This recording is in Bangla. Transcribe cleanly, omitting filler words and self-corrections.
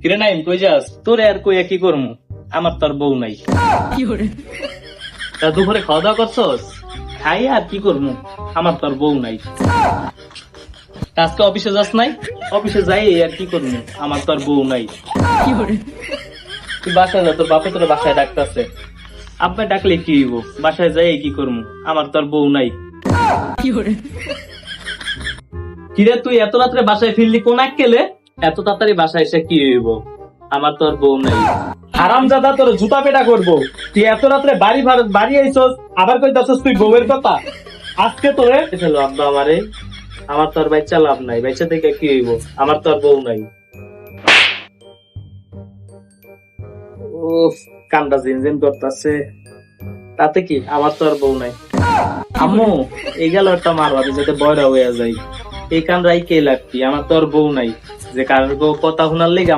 কিরে নাই কই যাস? তোরে আর কই কি করমু, আমার তোর বউ নাই। তা দুপুরে খাওয়া দাওয়া করছস? খাই আর কি করমু, আমার তোর বউ নাই। আজকে অফিসে যাস নাই? অফিসে যাই আর কি করমু, আমার তোর বউ নাই। তুই বাসায় যা, তোর বাপে তোর বাসায় ডাকতেছে। আব্বা ডাকলে কি হইব, বাসায় যাই কি করমু, আমার তোর বউ নাই। কিরে তুই এত রাত্রে বাসায় ফিরলি কোন আক্কেলে? এত তাড়াতাড়ি বাসায় এসে কি হইব, আমার তোর বউ নাই। হারামজাদা, তোর জুতা পেটা করবো। তুই এত রাত্রে বাড়ি আইছস, আবার কইতাছস তুই বউয়ের কথা। আজকে তোরে ফেলো আব্বা আমারে, আমার তোর বাচ্চা লাভ নাই, বাচ্চা থেকে কি হইব, আমার তোর বউ নাই। উফ, কানটা জিনজিন করতেছে, তাতে কি, আমার তো আর বউ নাই। আম্মু, এই গেল একটা মারবা যাতে বয়রা হইয়া যায়। এই কান রাই কে লাগতি, আমার তো আর বউ নাই, যে কারোর বউ কথা শোনার লেগে আমার